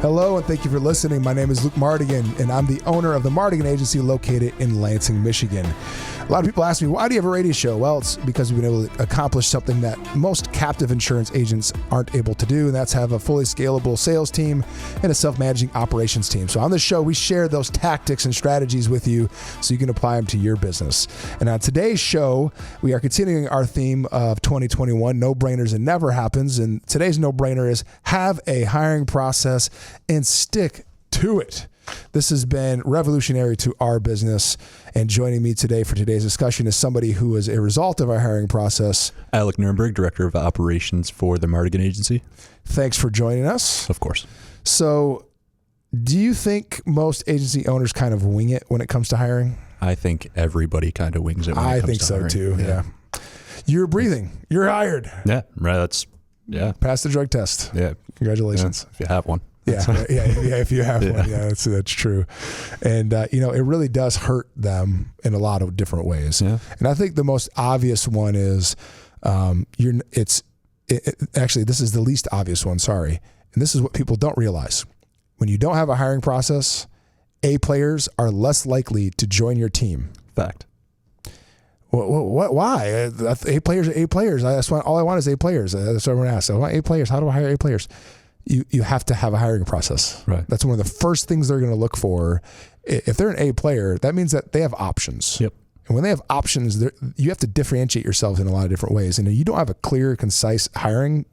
Hello, and thank you for listening. My name is Luke Mardigian, and I'm the owner of the Mardigian Agency located in Lansing, Michigan. A lot of people ask me, why do you have a radio show? Well, it's because we've been able to accomplish something that most captive insurance agents aren't able to do, and that's have a fully scalable sales team and a self-managing operations team. So on this show, we share those tactics and strategies with you so you can apply them to your business. And on today's show, we are continuing our theme of 2021, no-brainers and never happens. And today's no-brainer is have a hiring process and stick to it. This has been revolutionary to our business. And joining me today for today's discussion is somebody who is a result of our hiring process. Alec Nuremberg, Director of Operations for the Mardigian Agency. Thanks for joining us. Of course. So do you think most agency owners kind of wing it when it comes to hiring? I think everybody kind of wings it when it comes to hiring. I think so too, yeah. You're breathing. You're hired. Yeah, right. Pass the drug test. Yeah. Congratulations. Yeah, if you have one. Yeah, if you have one. Yeah, that's true. And, it really does hurt them in a lot of different ways. Yeah. And I think the most obvious one is, actually, this is the least obvious one, sorry. And this is what people don't realize. When you don't have a hiring process, A players are less likely to join your team. Fact. What? Why? A players are A players. All I want is A players. That's what everyone asks. I want A players. How do I hire A players? You have to have a hiring process. Right. That's one of the first things they're going to look for. If they're an A player, that means that they have options. Yep. And when they have options, you have to differentiate yourself in a lot of different ways. And if you don't have a clear, concise hiring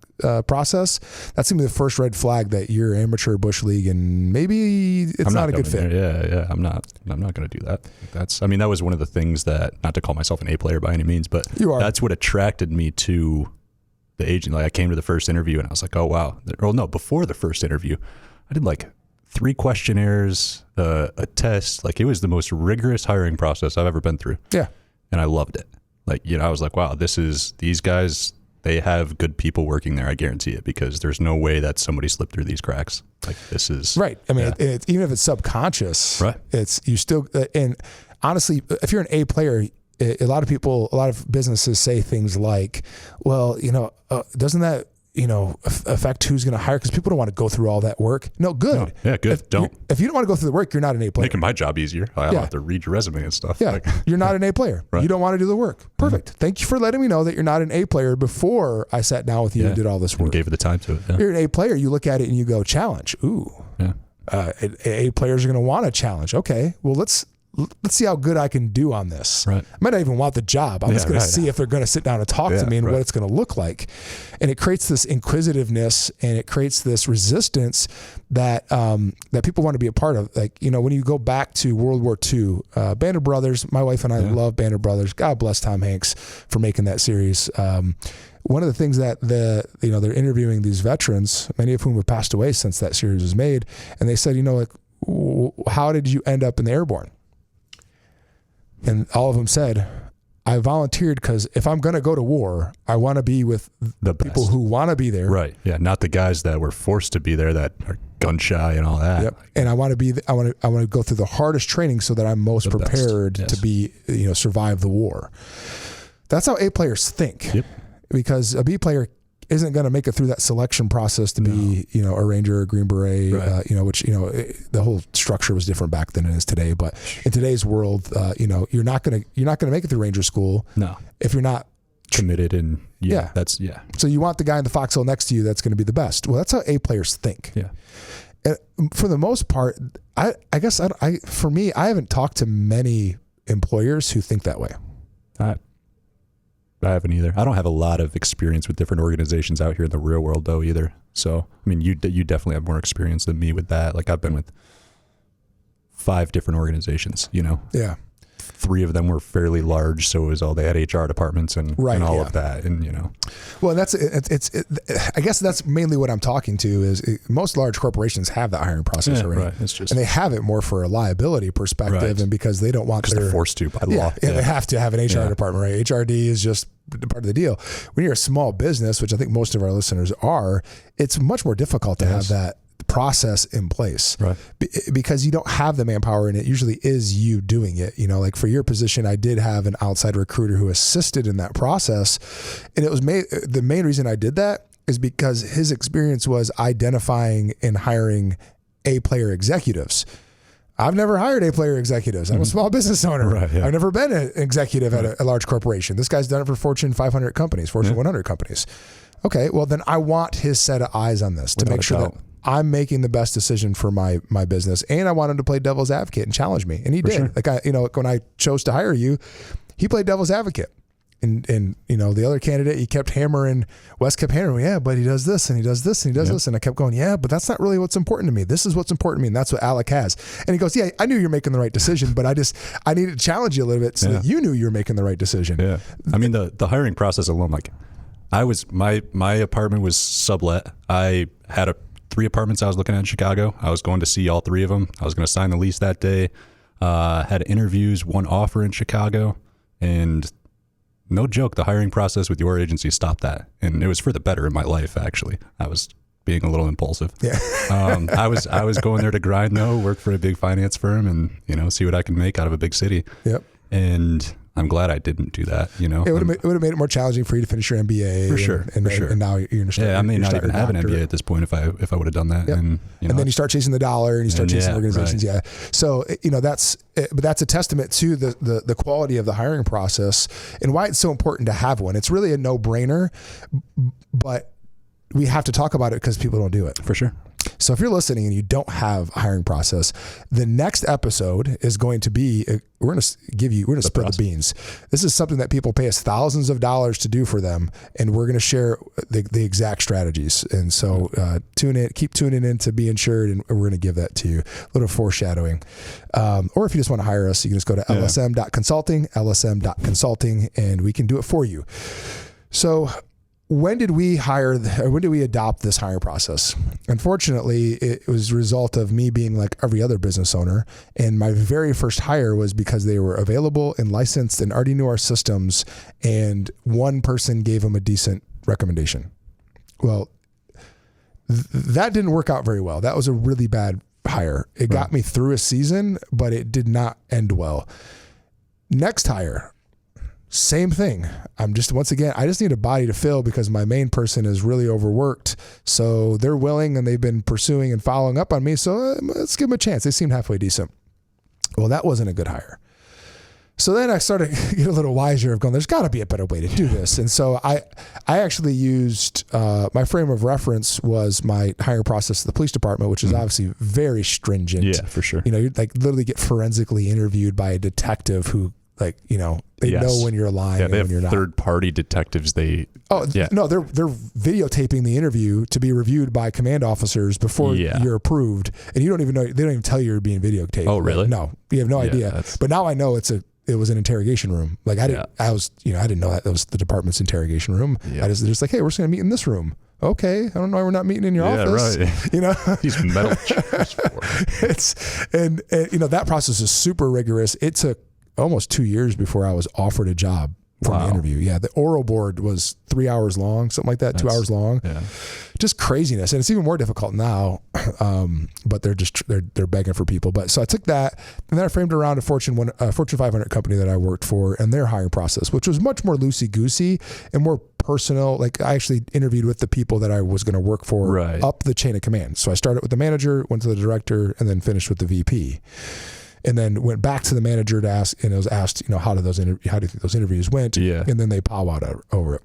process, that's going to be the first red flag that you're amateur bush league and maybe it's not a good fit. Yeah. I'm not going to do that. That was one of the things that, not to call myself an A player by any means, but that's what attracted me to the agent. Like I came to the first interview and I was like, oh wow. Before the first interview, I did like 3 questionnaires, a test. Like it was the most rigorous hiring process I've ever been through. Yeah. And I loved it. I was like, wow, these guys, they have good people working there. I guarantee it, because there's no way that somebody slipped through these cracks. Like this is right. I mean, it's, even if it's subconscious, right? It's you still. And honestly, if you're an A player, a lot of businesses say things like, well, doesn't that, affect who's going to hire? Because people don't want to go through all that work. No, good. No, yeah, good. If you don't want to go through the work, you're not an A player. Making my job easier. I don't have to read your resume and stuff. Yeah, you're not an A player. Right. You don't want to do the work. Perfect. Mm-hmm. Thank you for letting me know that you're not an A player before I sat down with you and did all this work. And gave it the time to it. Yeah. You're an A player. You look at it and you go, challenge. Ooh. Yeah. A players are going to want a challenge. Okay. Well, let's see how good I can do on this. Right. I might not even want the job. I'm just going to see if they're going to sit down and talk to me and what it's going to look like. And it creates this inquisitiveness and it creates this resistance that that people want to be a part of. Like, when you go back to World War II, Band of Brothers, my wife and I love Band of Brothers. God bless Tom Hanks for making that series. One of the things that they're interviewing these veterans, many of whom have passed away since that series was made. And they said, how did you end up in the airborne? And all of them said, I volunteered because if I'm going to go to war, I want to be with the people who want to be there. Right. Yeah. Not the guys that were forced to be there that are gun shy and all that. Yep. And I want to go through the hardest training so that I'm most prepared to be, survive the war. That's how A players think. Yep. Because a B player isn't going to make it through that selection process to be, a Ranger, a Green Beret, right. Which, the whole structure was different back then than it is today. But in today's world, you're not going to make it through Ranger school. No. If you're not committed and So you want the guy in the foxhole next to you that's going to be the best. Well, that's how A players think. Yeah. And for the most part, I guess for me, I haven't talked to many employers who think that way. I haven't either. I don't have a lot of experience with different organizations out here in the real world though either. So, you definitely have more experience than me with that. Like I've been with 5 different organizations, Yeah. 3 of them were fairly large. So it was they had HR departments and all of that. And, Well, that's, I guess that's mainly what I'm talking to is most large corporations have that hiring process already. Right. It's just, and they have it more for a liability perspective and because they don't want they're forced to by law. Yeah, they have to have an HR department, right? HRD is just part of the deal. When you're a small business, which I think most of our listeners are, it's much more difficult to have that process in place, right? Because you don't have the manpower, and it usually is you doing it. Like for your position, I did have an outside recruiter who assisted in that process, and it was the main reason I did that is because his experience was identifying and hiring A-player executives. I've never hired A-player executives. I'm a small business owner. Right, yeah. I've never been an executive at a large corporation. This guy's done it for Fortune 500 companies, Fortune 100 companies. Okay, well then I want his set of eyes on this to make sure that I'm making the best decision for my business, and I want him to play devil's advocate and challenge me, and he did. Sure. Like when I chose to hire you, he played devil's advocate, and the other candidate, he kept hammering. Wes kept hammering, yeah, but he does this and he does this and he does this, and I kept going, yeah, but that's not really what's important to me. This is what's important to me, and that's what Alec has. And he goes, yeah, I knew you're making the right decision, but I needed to challenge you a little bit so that you knew you were making the right decision. Yeah, I mean the hiring process alone, like my apartment was sublet. I had 3 apartments I was looking at in Chicago. I was going to see all 3 of them. I was going to sign the lease that day. Had interviews, 1 offer in Chicago, and no joke, the hiring process with your agency stopped that. And it was for the better in my life, actually. I was being a little impulsive. Yeah. I was going there to grind though, work for a big finance firm and, see what I can make out of a big city. Yep. And I'm glad I didn't do that. It would have made it more challenging for you to finish your MBA. For sure. And now you're going to start. Yeah, I may not even have an MBA at this point if I would have done that. Yep. And then you start chasing the dollar and you start chasing organizations. Right. Yeah. So that's a testament to the quality of the hiring process and why it's so important to have one. It's really a no-brainer, but we have to talk about it because people don't do it. For sure. So if you're listening and you don't have a hiring process, the next episode is going to be, we're going to spread the beans. This is something that people pay us thousands of dollars to do for them. And we're going to share the exact strategies. And so keep tuning in to Be Insured, and we're going to give that to you. A little foreshadowing. Or if you just want to hire us, you can just go to lsm.consulting, and we can do it for you. So when did we adopt this hiring process? Unfortunately, it was a result of me being like every other business owner. And my very first hire was because they were available and licensed and already knew our systems. And one person gave them a decent recommendation. Well, that didn't work out very well. That was a really bad hire. It got me through a season, but it did not end well. Next hire, same thing. I just need a body to fill because my main person is really overworked. So they're willing and they've been pursuing and following up on me. So let's give them a chance. They seemed halfway decent. Well, that wasn't a good hire. So then I started to get a little wiser of going, there's got to be a better way to do this. And so I actually used, my frame of reference was my hiring process at the police department, which is obviously very stringent. Yeah, for sure. You'd like literally get forensically interviewed by a detective who they know when you're lying and when you're not. Third-party detectives. No, they're videotaping the interview to be reviewed by command officers before you're approved, and you don't even know. They don't even tell you you're being videotaped. Oh, really? No, you have no idea. But now I know it was an interrogation room. Like I didn't know that was the department's interrogation room. Yeah. They're just like, hey, we're just gonna meet in this room. Okay, I don't know why we're not meeting in your office. Right. These metal chairs for and that process is super rigorous. It took almost 2 years before I was offered a job from the interview. Yeah. The oral board was 3 hours long, something like that, 2 hours long. Yeah. Just craziness. And it's even more difficult now. But they're begging for people. But so I took that and then I framed around a Fortune 500 company that I worked for and their hiring process, which was much more loosey-goosey and more personal. Like I actually interviewed with the people that I was going to work for up the chain of command. So I started with the manager, went to the director, and then finished with the VP. And then went back to the manager to ask, and it was asked, how do you think those interviews went? Yeah. And then they powwowed over it.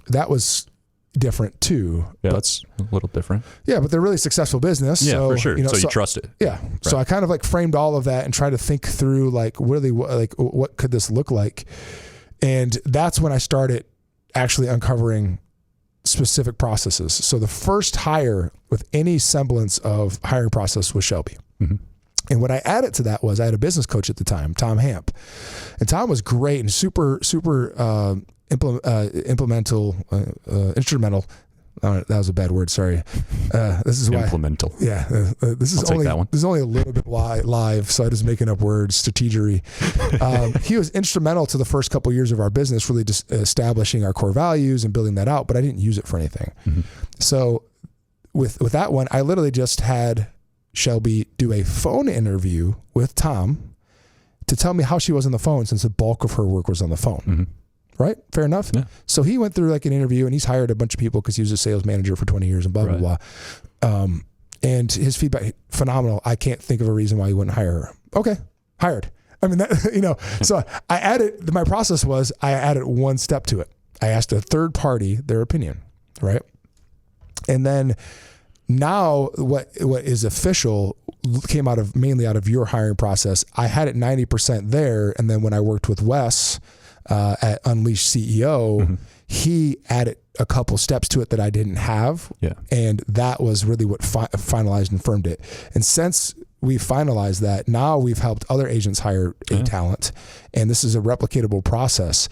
That was different too. Yeah, that's a little different. Yeah, but they're really successful business. Yeah, for sure. So you trust it. Yeah. Right. So I kind of like framed all of that and tried to think through what could this look like? And that's when I started actually uncovering specific processes. So the first hire with any semblance of hiring process was Shelby. Mm-hmm. And what I added to that was I had a business coach at the time, Tom Hamp. And Tom was great and super instrumental. That was a bad word. Sorry. This is why. Implemental. Yeah. This is only a little bit live, so I'm just making up words. Strategery. He was instrumental to the first couple of years of our business, really just establishing our core values and building that out. But I didn't use it for anything. Mm-hmm. So with that one, I literally just had Shelby do a phone interview with Tom to tell me how she was on the phone, since the bulk of her work was on the phone. Mm-hmm. Right? Fair enough? Yeah. So he went through like an interview and he's hired a bunch of people because he was a sales manager for 20 years and blah, blah, blah. And his feedback, phenomenal. I can't think of a reason why you wouldn't hire her. Okay, hired. I mean, so I added, my process was I added one step to it. I asked a third party their opinion, right? And then now what is official came mainly out of your hiring process. I had it 90% there. And then when I worked with Wes at Unleashed CEO, he added a couple steps to it that I didn't have. Yeah. And that was really what finalized and firmed it. And since we finalized that, now we've helped other agents hire a talent. And this is a replicatable process.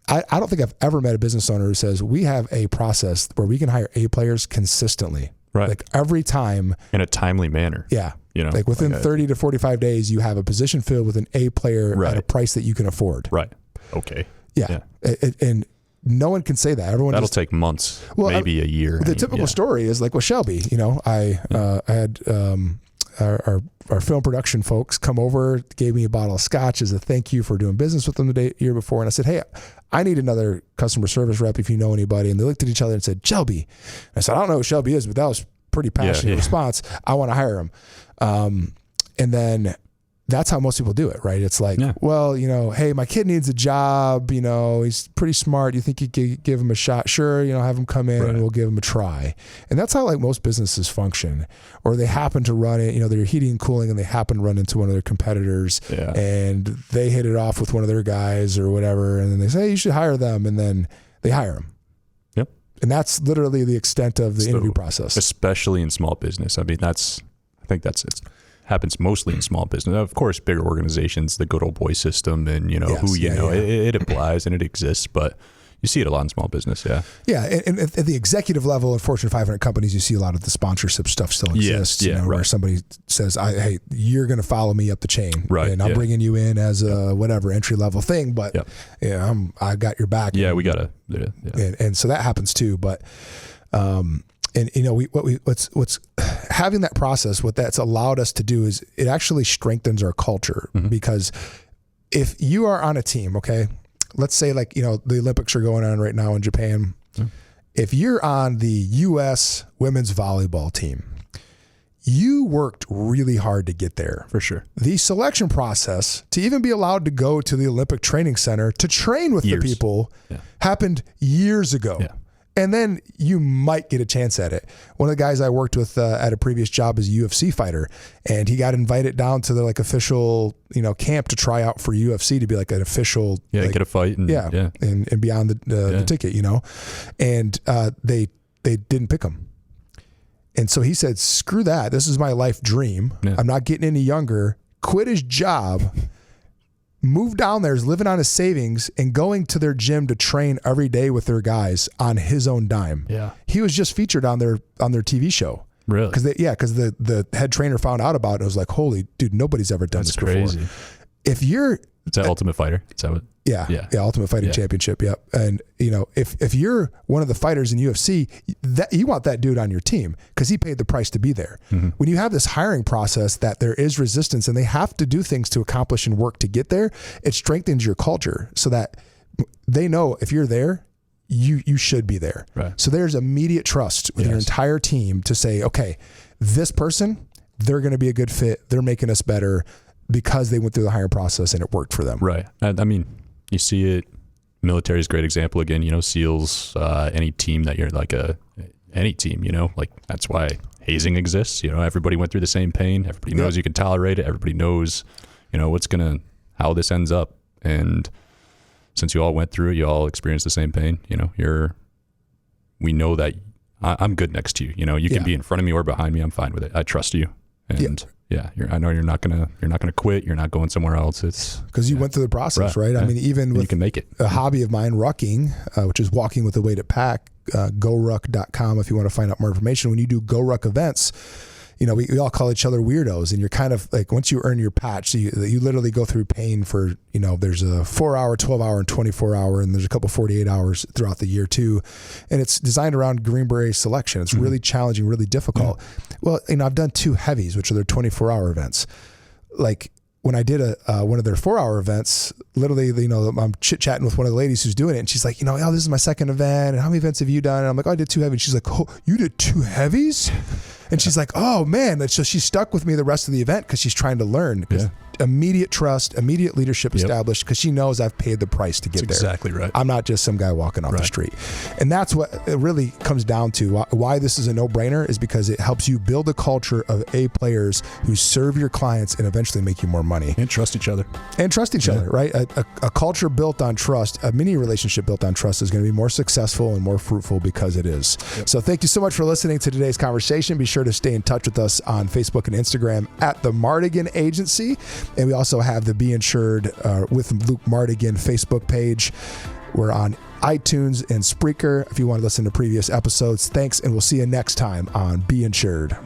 I don't think I've ever met a business owner who says we have a process where we can hire A players consistently. Right. Like every time. In a timely manner. Yeah. Like within 30 to 45 days, you have a position filled with an A player at a price that you can afford. Right. Okay. Yeah. And no one can say that. That'll take months, maybe a year. The typical story is like with Shelby. I had our film production folks come over, gave me a bottle of scotch as a thank you for doing business with them the year before. And I said, hey, I need another customer service rep if you know anybody. And they looked at each other and said, Shelby. And I said, I don't know who Shelby is, but that was pretty passionate response. I want to hire him. And then that's how most people do it, right? It's like, well, hey, my kid needs a job. He's pretty smart. You think you could give him a shot? Sure. Have him come in and we'll give him a try. And that's how like most businesses function. Or they happen to run it, they're heating and cooling and they happen to run into one of their competitors and they hit it off with one of their guys or whatever. And then they say, hey, you should hire them. And then they hire them. Yep. And that's literally the extent of the interview process. Especially in small business. I think that's it. Happens mostly in small business. Of course, bigger organizations, the good old boy system, and it applies and it exists, but you see it a lot in small business. Yeah. Yeah. And at the executive level in Fortune 500 companies, you see a lot of the sponsorship stuff still exists. Where somebody says, hey, you're going to follow me up the chain. Right. And I'm bringing you in as a whatever entry level thing, but I got your back. Yeah. We got to. And so that happens too. But, and what's having that process, what that's allowed us to do is it actually strengthens our culture because if you are on a team, okay, let's say like, the Olympics are going on right now in Japan. If you're on the U.S. women's volleyball team, you worked really hard to get there. For sure. The selection process to even be allowed to go to the Olympic Training Center to train with the people happened years ago. Yeah. And then you might get a chance at it. One of the guys I worked with at a previous job is a UFC fighter, and he got invited down to the camp to try out for UFC to be like an official. Yeah, get a fight. And, and beyond the ticket, and they didn't pick him. And so he said, screw that. This is my life dream. Yeah. I'm not getting any younger. Quit his job. Moved down there, is living on his savings and going to their gym to train every day with their guys on his own dime. Yeah. He was just featured on their TV show. Really? Because the head trainer found out about it and was like, holy dude, nobody's ever done this before. If you're It's an Ultimate Fighter. Is that what? Yeah. Ultimate Fighting Championship. Yep. And if you're one of the fighters in UFC, that you want that dude on your team because he paid the price to be there. Mm-hmm. When you have this hiring process that there is resistance and they have to do things to accomplish and work to get there, it strengthens your culture so that they know if you're there, you should be there. Right. So there's immediate trust with your entire team to say, okay, this person, they're going to be a good fit. They're making us better because they went through the hiring process and it worked for them. Right. I mean, you see it. Military is a great example. Again, SEALs, any team that you're like any team, like that's why hazing exists. Everybody went through the same pain. Everybody knows you can tolerate it. Everybody knows, how this ends up. And since you all went through it, you all experienced the same pain. We know that I'm good next to you. You can be in front of me or behind me. I'm fine with it. I trust you. And I know you're not gonna quit. You're not going somewhere else. It's because you went through the process, right? I mean, even with you can make it. A hobby of mine, rucking, which is walking with a weighted pack. GoRuck.com if you want to find out more information. When you do GoRuck events, we all call each other weirdos, and you're kind of like, once you earn your patch, so you literally go through pain for, there's a 4-hour, 12-hour, and 24-hour, and there's a couple 48 hours throughout the year too. And it's designed around Green Beret selection. It's really challenging, really difficult. Well, I've done 2 heavies, which are their 24-hour events. Like when I did one of their 4-hour events, literally, I'm chit-chatting with one of the ladies who's doing it, and she's like, this is my second event, and how many events have you done? And I'm like, I did 2 heavies. She's like, oh, you did 2 heavies? And she's like, oh man. So she stuck with me the rest of the event because she's trying to learn. Yeah. Immediate trust, immediate leadership established because she knows I've paid the price to get there. Exactly right. I'm not just some guy walking off the street. And that's what it really comes down to. Why this is a no-brainer is because it helps you build a culture of A players who serve your clients and eventually make you more money. And trust each other. And trust each other, right? A culture built on trust, a mini relationship built on trust is going to be more successful and more fruitful because it is. Yep. So thank you so much for listening to today's conversation. Be sure to stay in touch with us on Facebook and Instagram at the Mardigian Agency. And we also have the Be Insured with Luke Mardigian Facebook page. We're on iTunes and Spreaker if you want to listen to previous episodes. Thanks, and we'll see you next time on Be Insured.